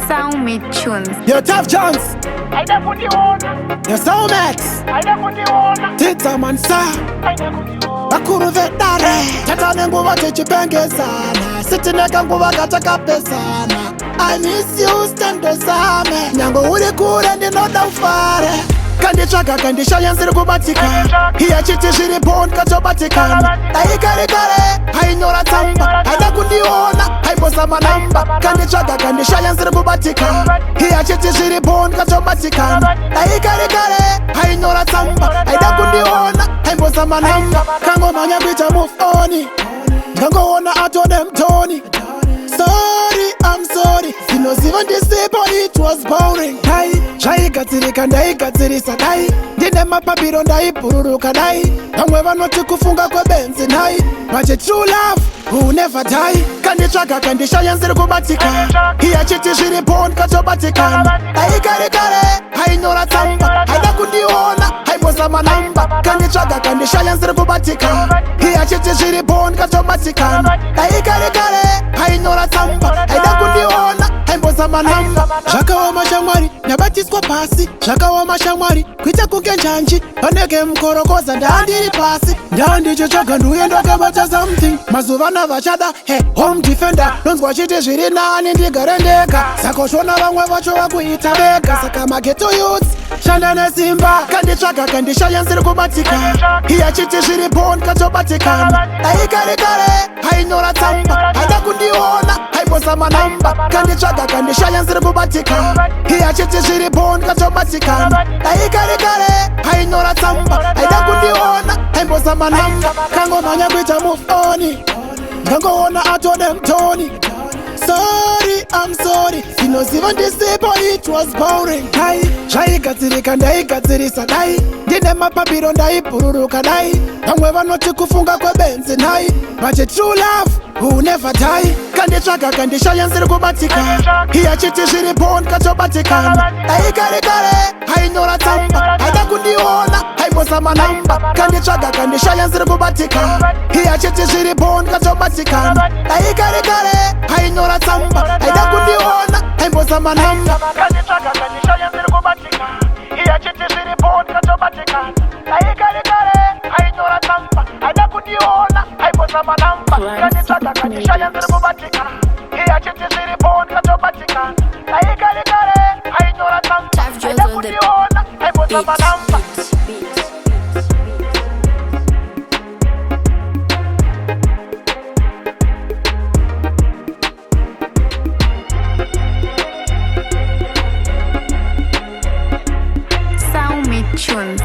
SALMEAT TUNZ. Yo, TAFJONZ. Yo, SALMEAT. Didzaman sir. Bakuru vetare. Tata nenguva tichipengezana. Sitineka nguva katakapesana. I miss you stando same. Nyango uri kure ndinoda ufare. Kanditsvaga kandishaya nsiri kubatika. Iya chiti zviri pon katobatikana. Daikare kare hainyora tsamba. Haida kundiona haimbosa namba. Kanditsvaga kandishaya nsiri kubatika. Iya chiti zviri pon katobatikana. Daikare kare hainyora tsamba. Haida kundiona haimbosa namba. Kangomanya kuita move on. Kangoona atode mtoni. Sorry, I'm sorry. Sinoziva ndisipo, it was boring. Dai, zvaigadzirika ndaigadzirisa dai. Ndine mapapiro ndaipururuka dai. Vamwe vanoti kufunga kwebenzi nhai. But true love who never die. Kanditsvaga kandishaya nsiri kubatika. Iya chiti zviri pon katobatikana. Daikare kare hainyora tsamba. Haida kundiona haimbosa namba. Kanditsvaga kandishaya nsiri kubatika. Iya chiti zviri pon katobatikana. Daikare kare hainyora tsamba. Haida kundiona haimbosa namba. Zvakaoma shamwari nabatiswa pasi. Zvakaoma shamwari kuita kunge njanji. Vanenge mukorokoza ndandiri pasi. Ndandichotsvaga nduye ndakabata something. Mazuva navachada home defender. Nonzwa chiti zviri nani ndigare ndega. Sakoshona vamwe vacho vakuita vega. Saka mageto youths shanda nesimba. Kanditsvaga kandishaya nsiri kubatika. Iya chiti zviri pon katobatikana. Daikare kare hainyora tsamba. Haida kundiona haimbosa namba. Kanditsvaga kandishaya nsiri kubatika. Iya chiti zviri pon katobatikana. Daikare kare hainyora tsamba. Haida kundiona haimbosa namba. Kangomanya kuita move on. Kangoona atode mtoni. Sorry, I'm sorry. Sinoziva ndisipo, it was boring. Dai, zvaigadzirika ndaigadzirisa dai. Ndine mapapiro ndaipururuka dai. Vamwe vanoti kufunga kwebenzi nhai. But true love who never die. Kanditsvaga kandishaya nsiri kubatika. Iya chiti zviri pon katobatikana. Daikare kare hainyora tsamba. Haida kundiona haimbosa namba. Kanditsvaga kandishaya nsiri kubatika. Iya chiti zviri pon katobatikana. Daikare kare hainyora tsamba. Haida kundiona haimbosa namba. Kanditsvaga kandishaya nsiri kubatika. Iya chiti zviri pon katobatikana. Daikare kare hainyora tsamba. Haida kundiona haimbosa namba. Kanditsvaga kandishaya nsiri kubatika. Iya chiti zviri pon katobatikana. Daikare kare hainyora tsamba. Haida kundiona haimbosa namba. SALMEAT TUNZ.